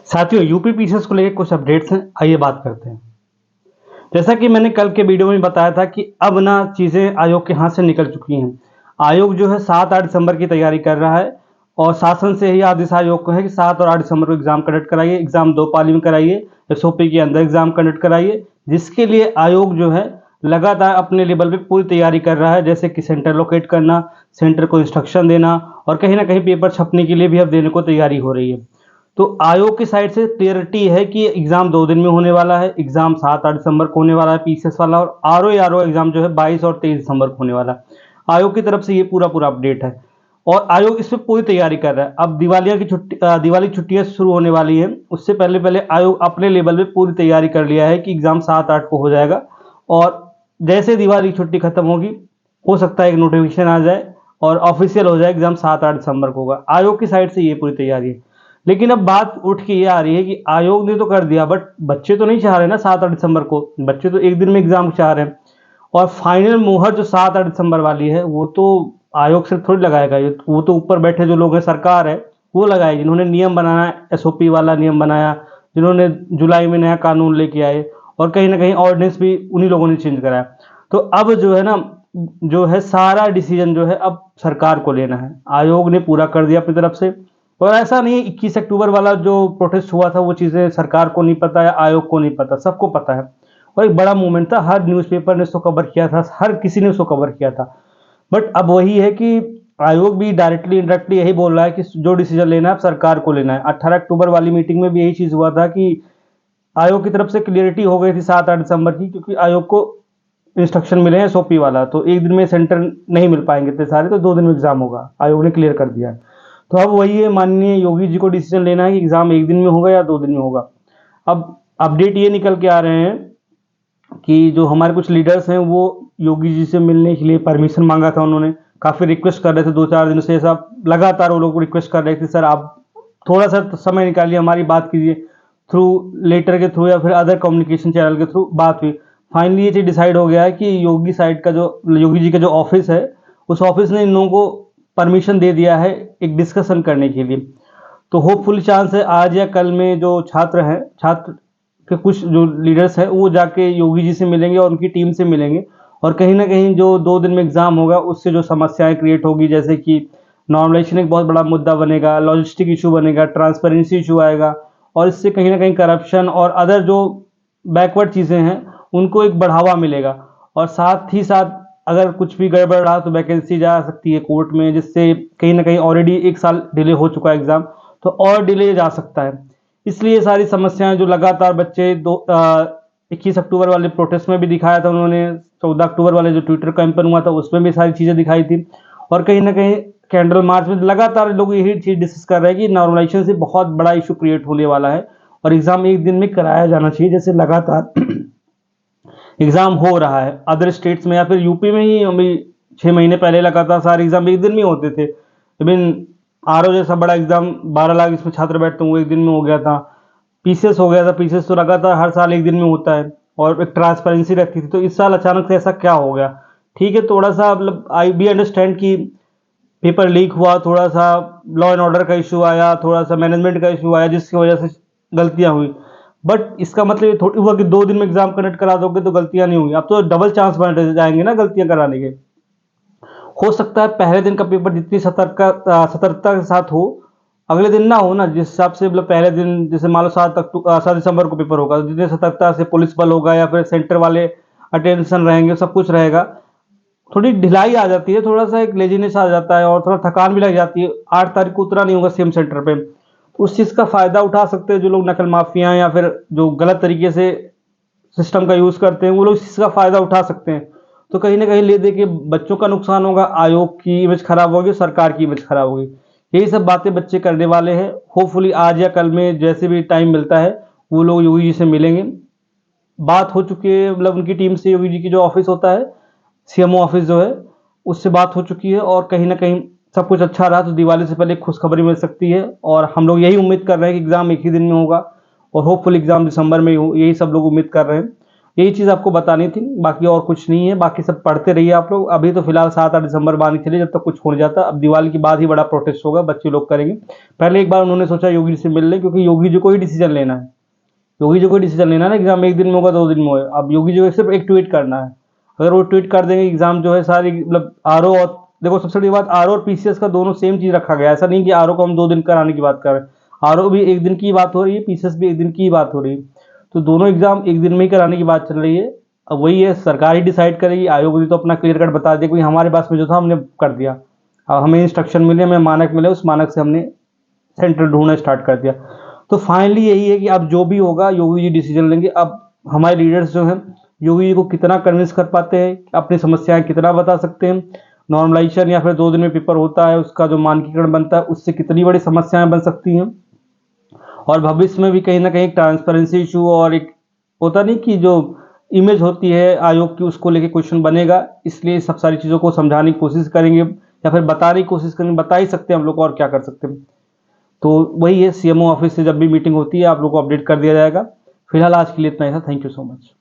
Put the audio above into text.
साथियों, UP PCS को लेकर कुछ अपडेट्स हैं, आइए बात करते हैं। जैसा कि मैंने कल के वीडियो में बताया था कि अब ना चीज़ें आयोग के हाथ से निकल चुकी हैं। आयोग जो है 7-8 दिसंबर की तैयारी कर रहा है और शासन से ही आदेश आयोग को है कि 7 और 8 दिसंबर को एग्जाम कंडक्ट कराइए, एग्जाम 2 पाली में कराइए, एसओपी के अंदर एग्जाम कंडक्ट कराइए, जिसके लिए आयोग जो है लगातार अपने लेवल पे पूरी तैयारी कर रहा है। जैसे कि सेंटर लोकेट करना, सेंटर को इंस्ट्रक्शन देना और कहीं ना कहीं पेपर छपने के लिए भी अब देने को तैयारी हो रही है। तो आयोग की साइड से क्लियरिटी है कि एग्जाम 2 दिन में होने वाला है। एग्जाम 7-8 दिसंबर को होने वाला है पीसीएस वाला, और आरओ एग्जाम जो है 22 और 23 दिसंबर को होने वाला है। आयोग की तरफ से ये पूरा अपडेट है और आयोग इस पे पूरी तैयारी कर रहा है। अब दिवाली छुट्टियां शुरू होने वाली हैं, उससे पहले पहले आयोग अपने लेवल पे पूरी तैयारी कर लिया है कि एग्जाम 7-8 को हो जाएगा और जैसे दिवाली की छुट्टी खत्म होगी, हो सकता है एक नोटिफिकेशन आ जाए और ऑफिशियल हो जाए एग्जाम 7-8 दिसंबर को होगा। आयोग की साइड से ये पूरी तैयारी है। लेकिन अब बात उठ के ये आ रही है कि आयोग ने तो कर दिया, बट बच्चे तो नहीं चाह रहे ना 7-8 दिसंबर को। बच्चे तो एक दिन में एग्जाम चाह रहे हैं और फाइनल मुहर जो 7-8 दिसंबर वाली है वो तो आयोग से थोड़ी लगाएगा। ये वो तो ऊपर बैठे जो लोग हैं, सरकार है, वो लगाएगी, जिन्होंने नियम बनाना, एसओपी वाला नियम बनाया, जिन्होंने जुलाई में नया कानून लेके आए और कहीं ना कहीं ऑर्डिनेंस भी उन्हीं लोगों ने चेंज कराया। तो अब जो है ना, जो है सारा डिसीजन जो है अब सरकार को लेना है। आयोग ने पूरा कर दिया अपनी तरफ से। और ऐसा नहीं है 21 अक्टूबर वाला जो प्रोटेस्ट हुआ था वो चीज़ें सरकार को नहीं पता या आयोग को नहीं पता, सबको पता है। और एक बड़ा मूवमेंट था, हर न्यूज़पेपर ने उसको कवर किया था, हर किसी ने उसको कवर किया था। बट अब वही है कि आयोग भी डायरेक्टली इनडायरेक्टली यही बोल रहा है कि जो डिसीजन लेना है सरकार को लेना है। 18 अक्टूबर वाली मीटिंग में भी यही चीज़ हुआ था कि आयोग की तरफ से क्लियरिटी हो गई थी 7-8 दिसंबर की, क्योंकि आयोग को इंस्ट्रक्शन मिले हैं एसओपी वाला, तो एक दिन में सेंटर नहीं मिल पाएंगे इतने सारे, तो 2 दिन में एग्जाम होगा, आयोग ने क्लियर कर दिया है। तो अब वही है, माननीय योगी जी को डिसीजन लेना है कि एग्जाम एक दिन में होगा या 2 दिन में होगा। अब अपडेट ये निकल के आ रहे हैं कि जो हमारे कुछ लीडर्स हैं वो योगी जी से मिलने के लिए परमिशन मांगा था। उन्होंने काफ़ी रिक्वेस्ट कर रहे थे 2-4 दिन से, सब लगातार वो लोग रिक्वेस्ट कर रहे थे, सर आप थोड़ा सा समय निकालिए, हमारी बात कीजिए, थ्रू लेटर के थ्रू या फिर अदर कम्युनिकेशन चैनल के थ्रू बात हुई। फाइनली ये चीज़ डिसाइड हो गया है कि योगी जी का जो ऑफिस है, उस ऑफिस ने इन लोगों को परमिशन दे दिया है एक डिस्कशन करने के लिए। तो होपफुल चांस है आज या कल में जो छात्र के कुछ जो लीडर्स हैं वो जाके योगी जी से मिलेंगे और उनकी टीम से मिलेंगे और कहीं ना कहीं जो 2 दिन में एग्जाम होगा उससे जो समस्याएं क्रिएट होगी, जैसे कि नॉर्मलाइजेशन एक बहुत बड़ा मुद्दा बनेगा, लॉजिस्टिक इशू बनेगा, ट्रांसपेरेंसी इशू आएगा और इससे कहीं ना कहीं करप्शन और अदर जो बैकवर्ड चीज़ें हैं उनको एक बढ़ावा मिलेगा। और साथ ही साथ अगर कुछ भी गड़बड़ रहा तो वैकेंसी जा सकती है कोर्ट में, जिससे कहीं ना कहीं ऑलरेडी 1 साल डिले हो चुका है एग्ज़ाम, तो और डिले जा सकता है। इसलिए सारी समस्याएं जो लगातार बच्चे 21 अक्टूबर वाले प्रोटेस्ट में भी दिखाया था उन्होंने, 14 अक्टूबर वाले जो ट्विटर कैंपेन हुआ था उसमें भी सारी चीज़ें दिखाई थी और कहीं ना कहीं कैंडल मार्च में लगातार लोग यही चीज़ डिस्कस कर रहे हैं कि नॉर्मलाइजेशन से बहुत बड़ा इशू क्रिएट होने वाला है और एग्ज़ाम एक दिन में कराया जाना चाहिए, जैसे लगातार एग्ज़ाम हो रहा है अदर स्टेट्स में या फिर यूपी में ही। अभी 6 महीने पहले लगातार सारे एग्ज़ाम एक दिन में होते थे। इवन आरओ जैसा बड़ा एग्ज़ाम 12 लाख इसमें छात्र बैठते हैं वो एक दिन में हो गया था। पीसीएस हो गया था, पीसीएस तो लगातार हर साल एक दिन में होता है और एक ट्रांसपेरेंसी रहती थी। तो इस साल अचानक से ऐसा क्या हो गया? ठीक है, थोड़ा सा मतलब आई बी अंडरस्टैंड कि पेपर लीक हुआ, थोड़ा सा लॉ एंड ऑर्डर का इशू आया, थोड़ा सा मैनेजमेंट का इशू आया जिसकी वजह से गलतियां हुई। बट इसका मतलब ये थोड़ी हुआ कि 2 दिन में एग्जाम कंडक्ट करा दोगे तो गलतियां नहीं होंगी। अब तो डबल चांस बन जाएंगे ना गलतियां कराने के। हो सकता है पहले दिन का पेपर जितनी सतर्कता के साथ हो, अगले दिन ना हो ना। जिस हिसाब से मतलब पहले दिन जैसे मान लो 7 दिसंबर को पेपर होगा, तो जितनी सतर्कता से पुलिस बल होगा या फिर सेंटर वाले अटेंशन रहेंगे, सब कुछ रहेगा, थोड़ी ढिलाई आ जाती है, थोड़ा सा एक लेजीनेस आ जाता है और थोड़ा थकान भी लग जाती है। 8 तारीख को उतरा नहीं होगा सेम सेंटर पे, तो उस चीज़ का फ़ायदा उठा सकते हैं जो लोग नकल माफिया या फिर जो गलत तरीके से सिस्टम का यूज़ करते हैं, वो लोग इस चीज़ का फ़ायदा उठा सकते हैं। तो कहीं ना कहीं ले दे के बच्चों का नुकसान होगा, आयोग की इमेज खराब होगी, सरकार की इमेज खराब होगी। यही सब बातें बच्चे करने वाले हैं। होपफुली आज या कल में जैसे भी टाइम मिलता है वो लोग योगी जी से मिलेंगे। बात हो चुकी है मतलब उनकी टीम से, योगी जी की जो ऑफिस होता है, सीएमओ ऑफिस जो है, उससे बात हो चुकी है और कहीं ना कहीं सब कुछ अच्छा रहा तो दिवाली से पहले एक खुशखबरी मिल सकती है। और हम लोग यही उम्मीद कर रहे हैं कि एग्ज़ाम एक ही दिन में होगा और होपफुल एग्ज़ाम दिसंबर में ही हो, यही सब लोग उम्मीद कर रहे हैं। यही चीज़ आपको बतानी थी, बाकी और कुछ नहीं है। बाकी सब पढ़ते रहिए आप लोग। अभी तो फिलहाल 7-8 दिसंबर मान के चलिए, जब तक कुछ हो नहीं जाता। अब दिवाली के बाद ही बड़ा प्रोटेस्ट होगा, बच्चे लोग करेंगे। पहले एक बार उन्होंने सोचा योगी जी से मिल लें, क्योंकि योगी जी को ही डिसीजन लेना है। योगी जी को डिसीजन लेना है ना, एग्जाम 1 दिन में होगा 2 दिन में होगा। अब योगी जी को सिर्फ एक ट्वीट करना है। अगर वो ट्वीट कर देंगे, एग्जाम जो है सारी, मतलब आरओ और देखो सबसे बड़ी बात, आरओ और पीसीएस का दोनों सेम चीज रखा गया है। ऐसा नहीं कि आरओ को हम 2 दिन कराने की बात कर रहे हैं। आरओ भी 1 दिन की बात हो रही है, पीसीएस भी 1 दिन की बात हो रही है। तो दोनों एग्जाम 1 दिन में ही कराने की बात चल रही है। अब वही है, सरकार ही डिसाइड करेगी। आयोग ने तो अपना क्लियर कट बता दिया, कोई हमारे पास में जो था हमने कर दिया। अब हमें इंस्ट्रक्शन मिले, हमें मानक मिले, उस मानक से हमने सेंटर ढूंढना स्टार्ट कर दिया। तो फाइनली यही है कि अब जो भी होगा योगी जी डिसीजन लेंगे। अब हमारे लीडर्स जो हैं, योगी जी को कितना कन्विंस कर पाते हैं, अपनी समस्याएं कितना बता सकते हैं। नॉर्मलाइजेशन या फिर 2 दिन में पेपर होता है, उसका जो मानकीकरण बनता है, उससे कितनी बड़ी समस्याएं बन सकती हैं। और भविष्य में भी कहीं ना कहीं ट्रांसपेरेंसी इशू और एक होता नहीं कि जो इमेज होती है आयोग की, उसको लेके क्वेश्चन बनेगा। इसलिए सब सारी चीज़ों को समझाने की कोशिश करेंगे, या फिर बताने की कोशिश करेंगे। बता ही सकते हैं हम लोग, और क्या कर सकते हैं। तो वही है, सीएमओ ऑफिस से जब भी मीटिंग होती है आप लोग को अपडेट कर दिया जाएगा। फिलहाल आज के लिए इतना ही था। Thank you so much.